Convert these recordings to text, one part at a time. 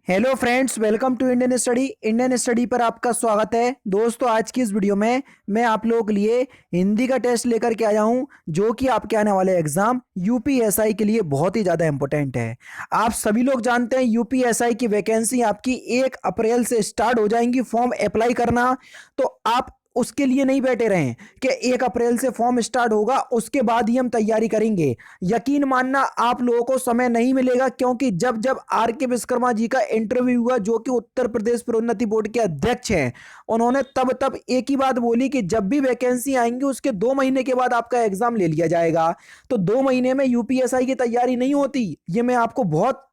Hello friends, welcome to Indian study पर आपका स्वागत है। दोस्तों, आज की इस वीडियो में मैं आप लोगों के लिए हिंदी का टेस्ट लेकर के आया हूं, जो कि आपके आने वाले एग्जाम यूपीएसआई के लिए बहुत ही ज़्यादा इंपॉर्टेंट है। आप सभी लोग जानते हैं यूपीएसआई की वैकेंसी आपकी 1 अप्रैल से स्टार्ट हो जाएंगी फॉर्म अप्लाई करना। तो आप उसके लिए नहीं बैठे रहें कि 1 अप्रैल से फॉर्म स्टार्ट होगा उसके बाद ही हम तैयारी करेंगे। यकीन मानना, आप लोगों को समय नहीं मिलेगा, क्योंकि जब जब आर के विश्वकर्मा जी का इंटरव्यू हुआ, जो कि उत्तर प्रदेश प्रोन्नति बोर्ड के अध्यक्ष हैं, उन्होंने तब तब एक ही बात बोली कि जब भी वैकेंसी आएंगी उसके 2 महीने के बाद आपका एग्जाम ले लिया जाएगा। तो 2 महीने में यूपीएसआई की तैयारी नहीं होती, ये मैं आपको बहुत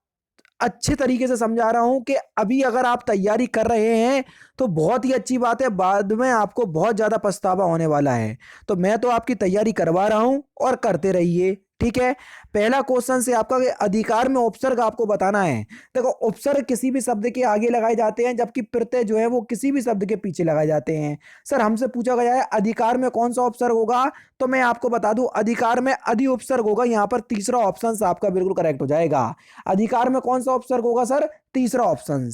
अच्छे तरीके से समझा रहा हूं कि अभी अगर आप तैयारी कर रहे हैं तो बहुत ही अच्छी बात है, बाद में आपको बहुत ज्यादा पछतावा होने वाला है। तो मैं तो आपकी तैयारी करवा रहा हूं और करते रहिए, ठीक है। पहला क्वेश्चन से आपका अधिकार में उपसर्ग आपको बताना है। देखो, उपसर्ग किसी भी शब्द के आगे लगाए जाते हैं, जबकि प्रत्यय जो है वो किसी भी शब्द के पीछे लगाए जाते हैं। सर, हमसे पूछा गया है अधिकार में कौन सा उपसर्ग होगा, तो मैं आपको बता दूं, अधिकार में अधि उपसर्ग होगा। यहां पर तीसरा ऑप्शन आपका बिल्कुल करेक्ट हो जाएगा। अधिकार में कौन सा उपसर्ग होगा सर? तीसरा ऑप्शन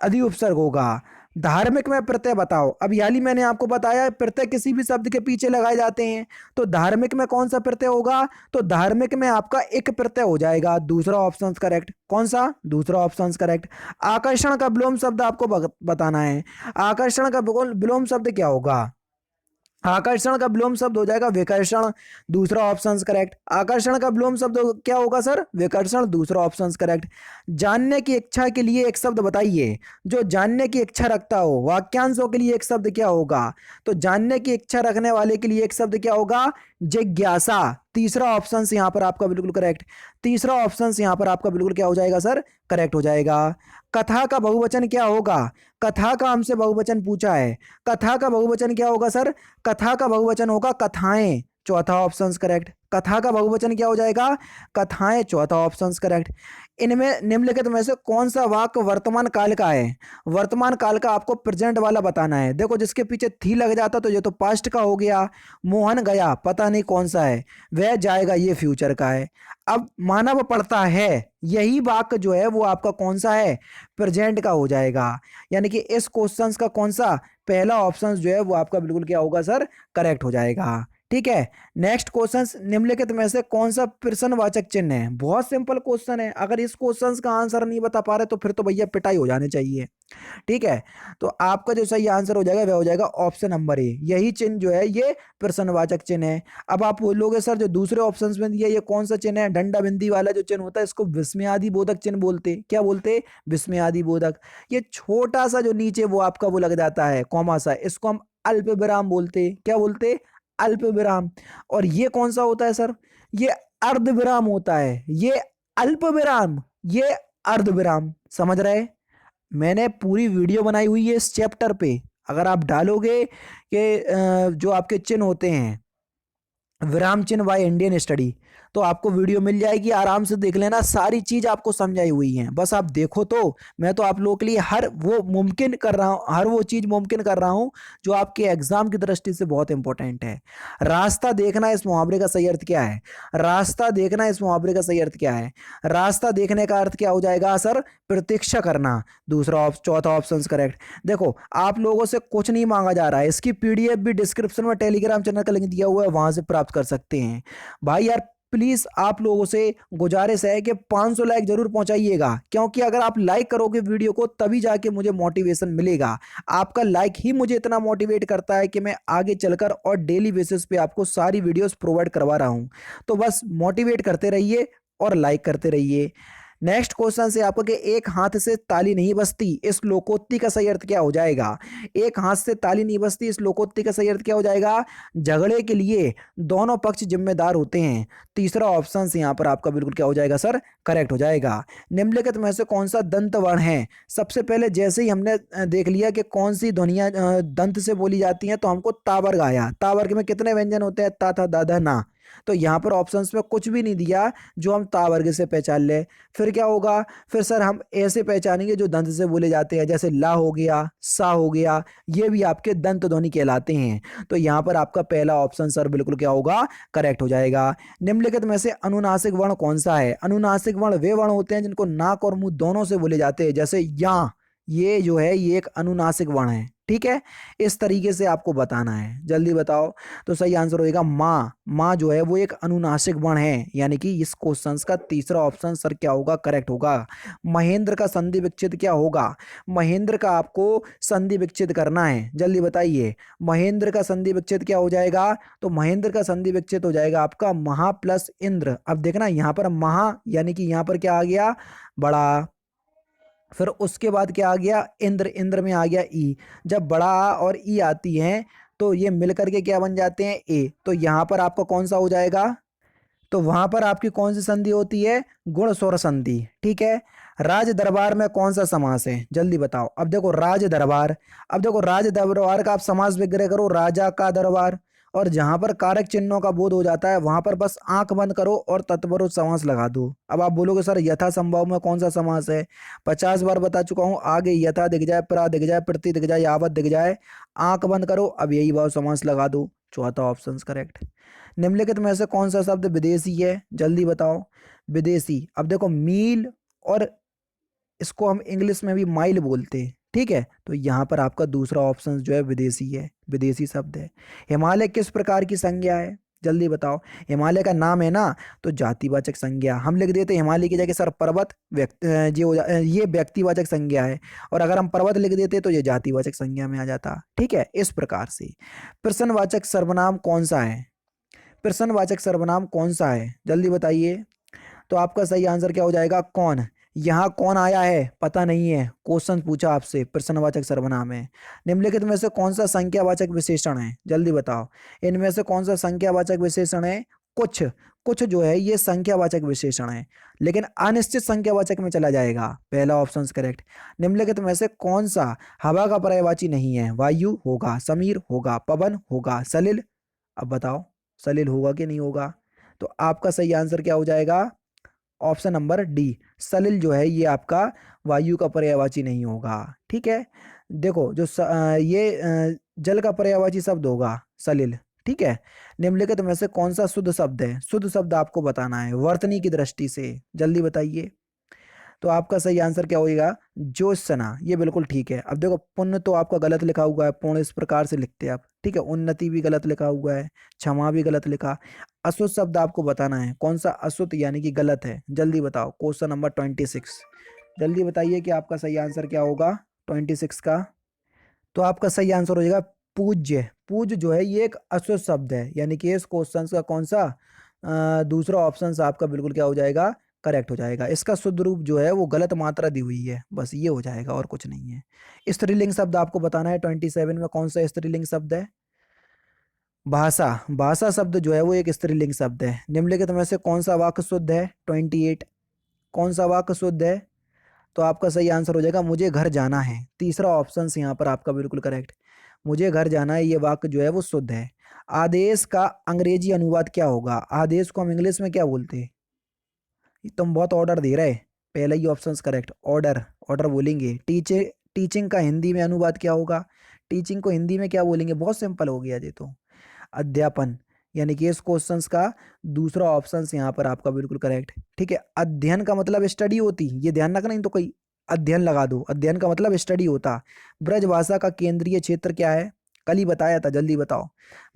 अधि उपसर्ग होगा। धार्मिक में प्रत्यय बताओ। अब याली मैंने आपको बताया प्रत्यय किसी भी शब्द के पीछे लगाए जाते हैं, तो धार्मिक में कौन सा प्रत्यय होगा? तो धार्मिक में आपका एक प्रत्यय हो जाएगा। दूसरा ऑप्शन करेक्ट। कौन सा? दूसरा ऑप्शन करेक्ट। आकर्षण का विलोम शब्द आपको बताना है। आकर्षण का विलोम शब्द क्या होगा? आकर्षण का विलोम शब्द हो जाएगा विकर्षण। दूसरा ऑप्शन करेक्ट। आकर्षण का विलोम शब्द क्या होगा सर? विकर्षण। दूसरा ऑप्शन करेक्ट। जानने की इच्छा के लिए एक शब्द बताइए। जो जानने की इच्छा रखता हो, वाक्यांशों के लिए एक शब्द क्या होगा? तो जानने की इच्छा रखने वाले के लिए एक शब्द क्या होगा? जिज्ञासा। तीसरा ऑप्शन यहाँ पर आपका बिल्कुल करेक्ट। तीसरा ऑप्शन यहाँ पर आपका बिल्कुल क्या हो जाएगा सर? करेक्ट हो जाएगा। कथा का बहुवचन क्या होगा? कथा का हमसे बहुवचन पूछा है। कथा का बहुवचन क्या होगा सर? कथा का बहुवचन होगा कथाएं। चौथा ऑप्शन करेक्ट। कथा का बहुवचन क्या हो जाएगा? कथाएं। चौथा ऑप्शन करेक्ट। इनमें निम्नलिखित में से कौन सा वाक्य वर्तमान काल का है? वर्तमान काल का आपको प्रेजेंट वाला बताना है। देखो, जिसके पीछे थी लग जाता तो ये तो पास्ट का हो गया। मोहन गया, पता नहीं कौन सा है। वह जाएगा, ये फ्यूचर का है। अब मानव पढ़ता है, यही वाक्य जो है वो आपका कौन सा है? प्रेजेंट का हो जाएगा। यानी कि इस क्वेश्चन का कौन सा पहला ऑप्शन जो है वो आपका बिल्कुल क्या होगा सर? करेक्ट हो जाएगा, ठीक है। नेक्स्ट क्वेश्चन, निम्नलिखित में से कौन सा प्रश्नवाचक चिन्ह है? बहुत सिंपल क्वेश्चन है। अगर इस क्वेश्चन का आंसर नहीं बता पा रहे तो फिर तो भैया पिटाई हो जानी चाहिए, ठीक है। तो आपका जो सही आंसर हो जाएगा वह हो जाएगा ऑप्शन नंबर ए। यही चिन्ह जो है ये प्रश्नवाचक चिन्ह है। अब आप बोलोगे सर, जो दूसरे ऑप्शंस में दिया ये कौन सा चिन्ह है? डंडा बिंदी वाला जो चिन्ह होता है, इसको विस्मयादि बोधक चिन्ह बोलते। क्या बोलते? विस्मयादि बोधक। ये छोटा सा जो नीचे वो आपका वो लग जाता है कॉमा सा, इसको हम अल्प विराम बोलते। क्या बोलते? अल्प विराम। और ये कौन सा होता है सर? ये अर्ध विराम होता है। ये अल्प विराम, ये अर्ध विराम। समझ रहे? मैंने पूरी वीडियो बनाई हुई है इस चैप्टर पे। अगर आप डालोगे कि जो आपके चिन्ह होते हैं, विराम चिन्ह बाय इंडियन स्टडी, तो आपको वीडियो मिल जाएगी, आराम से देख लेना। सारी चीज आपको समझाई हुई है, बस आप देखो। तो मैं तो आप लोगों के लिए हर वो मुमकिन कर रहा हूँ, हर वो चीज मुमकिन कर रहा हूँ जो आपके एग्जाम की दृष्टि से बहुत इंपॉर्टेंट है। रास्ता देखना, इस मुहावरे का सही अर्थ क्या है? रास्ता देखना, इस मुहावरे का सही अर्थ क्या है? रास्ता देखने का अर्थ क्या हो जाएगा सर? प्रतीक्षा करना। चौथा ऑप्शन करेक्ट। देखो, आप लोगों से कुछ नहीं मांगा जा रहा है, इसकी पीडीएफ भी डिस्क्रिप्शन में टेलीग्राम चैनल का लिंक दिया हुआ है, वहां से प्राप्त कर सकते हैं। भाई यार, प्लीज आप लोगों से गुजारिश है कि 500 लाइक जरूर पहुंचाइएगा, क्योंकि अगर आप लाइक करोगे वीडियो को तभी जाके मुझे मोटिवेशन मिलेगा। आपका लाइक ही मुझे इतना मोटिवेट करता है कि मैं आगे चलकर और डेली बेसिस पे आपको सारी वीडियोस प्रोवाइड करवा रहा हूं। तो बस मोटिवेट करते रहिए और लाइक करते रहिए। नेक्स्ट क्वेश्चन से आपको कि एक हाथ से ताली नहीं बजती, इस लोकोक्ति का सही अर्थ क्या हो जाएगा? एक हाथ से ताली नहीं बजती, इस लोकोक्ति का सही अर्थ क्या हो जाएगा? झगड़े के लिए दोनों पक्ष जिम्मेदार होते हैं। तीसरा ऑप्शन यहाँ पर आपका बिल्कुल क्या हो जाएगा सर? करेक्ट हो जाएगा। निम्नलिखित में से कौन सा दंत वर्ण है? सबसे पहले जैसे ही हमने देख लिया कि कौन सी ध्वनियां दंत से बोली जाती हैं, तो हमको तावर्ग आया। तावर्ग में कितने व्यंजन होते हैं? ता था दा धा ना। तो यहाँ पर ऑप्शंस में कुछ भी नहीं दिया जो हम ता वर्ग से पहचान ले। फिर क्या होगा, फिर सर हम ऐसे पहचानेंगे जो दंत से बोले जाते हैं, जैसे ला हो गया, सा हो गया, ये भी आपके दंत ध्वनि कहलाते हैं। तो यहाँ पर आपका पहला ऑप्शन सर बिल्कुल क्या होगा, करेक्ट हो जाएगा। निम्नलिखित में से अनुनासिक वर्ण कौन सा है? अनुनासिक वर्ण वे वर्ण होते हैं जिनको नाक और मुंह दोनों से बोले जाते हैं, जैसे या, ये जो है ये एक अनुनासिक वर्ण है। ठीक है, इस तरीके से आपको बताना है, जल्दी बताओ। तो सही आंसर होएगा माँ। माँ जो है वो एक अनुनासिक वर्ण है, यानी कि इस क्वेश्चन का तीसरा ऑप्शन सर क्या होगा, करेक्ट होगा। महेंद्र का संधि विच्छेद क्या होगा? महेंद्र का आपको संधि विच्छेद करना है, जल्दी बताइए। महेंद्र का संधि विच्छेद क्या हो जाएगा? तो महेंद्र का संधि विच्छेद हो जाएगा आपका महा प्लस इंद्र। अब देखना यहाँ पर महा यानी कि यहाँ पर क्या आ गया, बड़ा, फिर उसके बाद क्या आ गया, इंद्र, इंद्र में आ गया ई। जब बड़ा आ और ई आती हैं तो ये मिलकर के क्या बन जाते हैं, ए। तो यहाँ पर आपका कौन सा हो जाएगा, तो वहां पर आपकी कौन सी संधि होती है, गुण स्वर संधि। ठीक है। राज दरबार में कौन सा समास है, जल्दी बताओ। अब देखो राज दरबार, अब देखो राज दरबार का आप समास विग्रह करो, राजा का दरबार, और जहां पर कारक चिन्हों का बोध हो जाता है वहां पर बस आंख बंद करो और तत्पुरुष समास लगा दो। अब आप बोलोगे सर यथा संभव में कौन सा समास है? 50 बार बता चुका हूं, आगे यथा दिख जाए, प्रा दिख जाए, प्रति दिख जाए, यावत दिख जाए, आंख बंद करो, अब यही भाव समास लगा दो। चौथा ऑप्शन करेक्ट। निम्नलिखित में से कौन सा शब्द विदेशी है, जल्दी बताओ। विदेशी, अब देखो मील, और इसको हम इंग्लिश में भी माइल बोलते हैं। ठीक है, तो यहाँ पर आपका दूसरा ऑप्शन जो है विदेशी है, विदेशी शब्द है। हिमालय किस प्रकार की संज्ञा है, जल्दी बताओ। हिमालय का नाम है ना, तो जातिवाचक संज्ञा हम लिख देते हैं, हिमालय की जगह सर पर्वत, ये व्यक्तिवाचक संज्ञा है, और अगर हम पर्वत लिख देते तो ये जातिवाचक संज्ञा में आ जाता। ठीक है, इस प्रकार से। प्रश्नवाचक सर्वनाम कौन सा है? प्रश्नवाचक सर्वनाम कौन सा है, जल्दी बताइए। तो आपका सही आंसर क्या हो जाएगा, कौन। यहाँ कौन आया है पता नहीं है, क्वेश्चन पूछा आपसे, प्रश्नवाचक सर्वनाम है। निम्नलिखित में से कौन सा संख्यावाचक विशेषण है, जल्दी बताओ। इनमें से कौन सा संख्यावाचक विशेषण है? कुछ, कुछ जो है ये संख्यावाचक विशेषण है, लेकिन अनिश्चित संख्यावाचक में चला जाएगा। पहला ऑप्शन करेक्ट। निम्नलिखित में से कौन सा हवा का पर्यायवाची नहीं है? वायु होगा, समीर होगा, पवन होगा, सलिल। अब बताओ सलिल होगा कि नहीं होगा? तो आपका सही आंसर क्या हो जाएगा, ऑप्शन नंबर डी, सलिल जो है ये आपका वायु का पर्यायवाची नहीं होगा। ठीक है, देखो जो जल का पर्यायवाची शब्द होगा सलिल। ठीक है। निम्नलिखित में से कौन सा शुद्ध शब्द है? शुद्ध शब्द आपको बताना है वर्तनी की दृष्टि से, जल्दी बताइए। तो आपका सही आंसर क्या होगा, ज्योत्सना, ये बिल्कुल ठीक है। अब देखो पुण्य तो आपका गलत लिखा हुआ है, पूर्ण इस प्रकार से लिखते हैं आप। ठीक है, उन्नति भी गलत लिखा हुआ है, क्षमा भी गलत लिखा। अशुद्ध शब्द आपको बताना है, कौन सा अशुद्ध यानी कि गलत है, जल्दी बताओ। क्वेश्चन नंबर 26, जल्दी बताइए कि आपका सही आंसर क्या होगा 26 का। तो आपका सही आंसर हो जाएगा पूज्य। पूज्य जो है ये एक अशुद्ध शब्द है, यानी कि इस क्वेश्चन का कौन सा दूसरा ऑप्शन आपका बिल्कुल क्या हो जाएगा, करेक्ट हो जाएगा। इसका शुद्ध रूप जो है वो गलत मात्रा दी हुई है, बस ये हो जाएगा और कुछ नहीं है। स्त्रीलिंग शब्द आपको बताना है 27 में कौन सा स्त्रीलिंग शब्द है? भाषा। भाषा शब्द जो है वो एक स्त्रीलिंग शब्द है। निम्नलिखित में से कौन सा वाक्य शुद्ध है 28, कौन सा वाक्य शुद्ध है? तो आपका सही आंसर हो जाएगा मुझे घर जाना है। तीसरा ऑप्शन यहाँ पर आपका बिल्कुल करेक्ट, मुझे घर जाना है, ये वाक्य जो है वो शुद्ध है। आदेश का अंग्रेजी अनुवाद क्या होगा? आदेश को हम इंग्लिश में क्या बोलते हैं? तुम बहुत ऑर्डर दे रहे, पहला ही ऑप्शन करेक्ट, ऑर्डर, ऑर्डर बोलेंगे। टीचिंग का हिंदी में अनुवाद क्या होगा? टीचिंग को हिंदी में क्या बोलेंगे? बहुत सिंपल हो गया ये तो, अध्यापन, यानी कि इस क्वेश्चंस का दूसरा ऑप्शन यहाँ पर आपका बिल्कुल करेक्ट। ठीक है, अध्ययन का मतलब स्टडी होती, ये ध्यान रखना, नहीं तो कोई अध्ययन लगा दो, अध्ययन का मतलब स्टडी होता। ब्रजभाषा का केंद्रीय क्षेत्र क्या है? कल ही बताया था, जल्दी बताओ।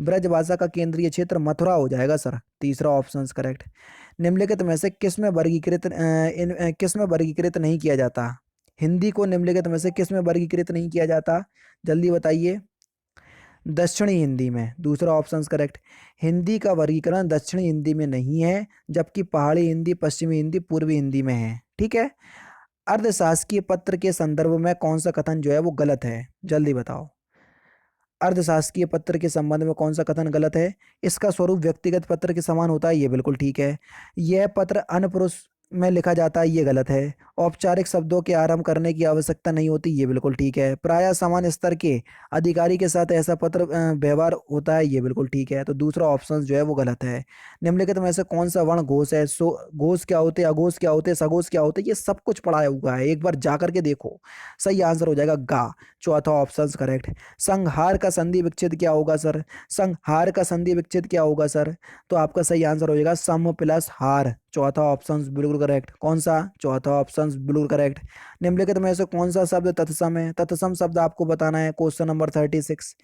ब्रजभाषा का केंद्रीय क्षेत्र मथुरा हो जाएगा सर, तीसरा ऑप्शन करेक्ट। निम्नलिखित में से किस में वर्गीकृत किस में वर्गीकृत नहीं किया जाता? हिंदी को निम्नलिखित में से किस में वर्गीकृत नहीं किया जाता, जल्दी बताइए। दक्षिणी हिंदी में, दूसरा ऑप्शन करेक्ट। हिंदी का वर्गीकरण दक्षिणी हिंदी में नहीं है, जबकि पहाड़ी हिंदी, पश्चिमी हिंदी, पूर्वी हिंदी में है। ठीक है। अर्धशासकीय पत्र के संदर्भ में कौन सा कथन जो है वो गलत है, जल्दी बताओ। अर्धशासकीय पत्र के संबंध में कौन सा कथन गलत है? इसका स्वरूप व्यक्तिगत पत्र के समान होता है, ये बिल्कुल ठीक है। यह पत्र में लिखा जाता है, ये गलत है। औपचारिक शब्दों के आरंभ करने की आवश्यकता नहीं होती, ये बिल्कुल ठीक है। प्रायः समान स्तर के अधिकारी के साथ ऐसा पत्र व्यवहार होता है, ये बिल्कुल ठीक है। तो दूसरा ऑप्शन जो है वो गलत है। निम्नलिखित में से कौन सा वर्ण घोष है? सो घोष क्या होते हैं, अघोष क्या होते हैं, सघोष क्या होते हैं, ये सब कुछ पढ़ाया हुआ है, एक बार जा करके देखो। सही आंसर हो जाएगा गा, चौथा ऑप्शन करेक्ट। संहार का संधि विच्छेद क्या होगा सर? संहार का संधि विच्छेद क्या होगा सर? तो आपका सही आंसर हो जाएगा सम प्लस हार, चौथा ऑप्शन बिल्कुल करेक्ट। कौन सा? चौथा ऑप्शन बिल्कुल करेक्ट। निम्नलिखित में से कौन सा शब्द तत्सम है? तत्सम शब्द आपको बताना है, क्वेश्चन नंबर 36।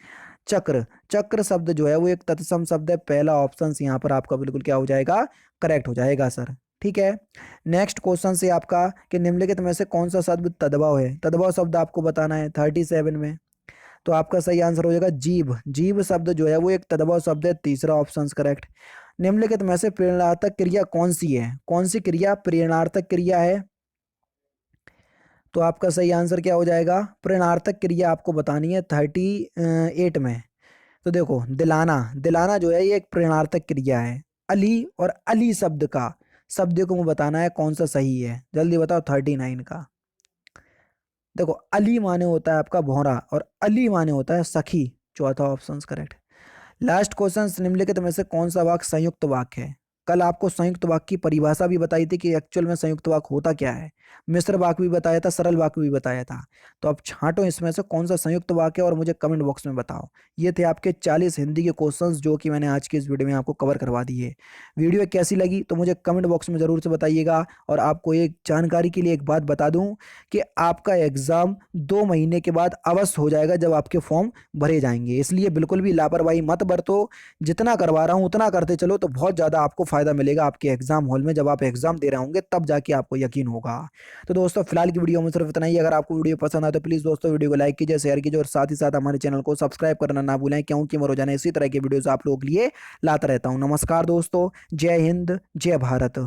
चक्र, चक्र शब्द जो है वो एक तत्सम शब्द है, पहला ऑप्शन यहाँ पर आपका बिल्कुल क्या हो जाएगा? करेक्ट हो जाएगा सर। ठीक है। नेक्स्ट क्वेश्चन से आपका कि निम्नलिखित में से कौन सा शब्द तद्भव है? तद्भव शब्द आपको बताना है 37 में। तो आपका सही आंसर हो जाएगा जीव, जीव शब्द जो है वो एक तद्भव शब्द है, तीसरा ऑप्शन करेक्ट। निम्नलिखित में से प्रेरणार्थक क्रिया कौन सी है? कौन सी क्रिया प्रेरणार्थक क्रिया है? तो आपका सही आंसर क्या हो जाएगा? प्रेरणार्थक क्रिया आपको बतानी है 38 में। तो देखो दिलाना, दिलाना जो है ये एक प्रेरणार्थक क्रिया है। अली और अली शब्द का शब्द को मुझे बताना है कौन सा सही है, जल्दी बताओ 39 का। देखो अली माने होता है आपका भौरा और अली माने होता है सखी, चौथा ऑप्शन करेक्ट। लास्ट क्वेश्चन, निम्नलिखित में से कौन सा वाक्य संयुक्त वाक्य है? कल आपको संयुक्त वाक्य की परिभाषा भी बताई थी कि एक्चुअल में संयुक्त वाक्य होता क्या है, मिश्र वाक्य भी बताया था, सरल वाक्य भी बताया था। तो अब छांटो इसमें से कौन सा संयुक्त वाक्य है और मुझे कमेंट बॉक्स में बताओ। ये थे आपके 40 हिंदी के क्वेश्चंस जो कि मैंने आज की इस वीडियो में आपको कवर करवा दिए। वीडियो कैसी लगी तो मुझे कमेंट बॉक्स में ज़रूर से बताइएगा। और आपको एक जानकारी के लिए एक बात बता दूं कि आपका एग्ज़ाम 2 महीने के बाद अवश्य हो जाएगा जब आपके फॉर्म भरे जाएंगे, इसलिए बिल्कुल भी लापरवाही मत बरतो। जितना करवा रहा हूँ उतना करते चलो तो बहुत ज़्यादा आपको फ़ायदा मिलेगा आपके एग्जाम हॉल में, जब आप एग्जाम दे रहे होंगे तब जाके आपको यकीन होगा। तो दोस्तों फिलहाल की वीडियो में सिर्फ इतना ही। अगर आपको वीडियो पसंद आए तो प्लीज़ दोस्तों वीडियो को लाइक कीजिए, शेयर कीजिए और साथ ही साथ हमारे चैनल को सब्सक्राइब करना ना भूलें, क्योंकि मैं रोजाना इसी तरह के वीडियोस आप लोगों के लिए लाता रहता हूँ। नमस्कार दोस्तों, जय हिंद, जय भारत।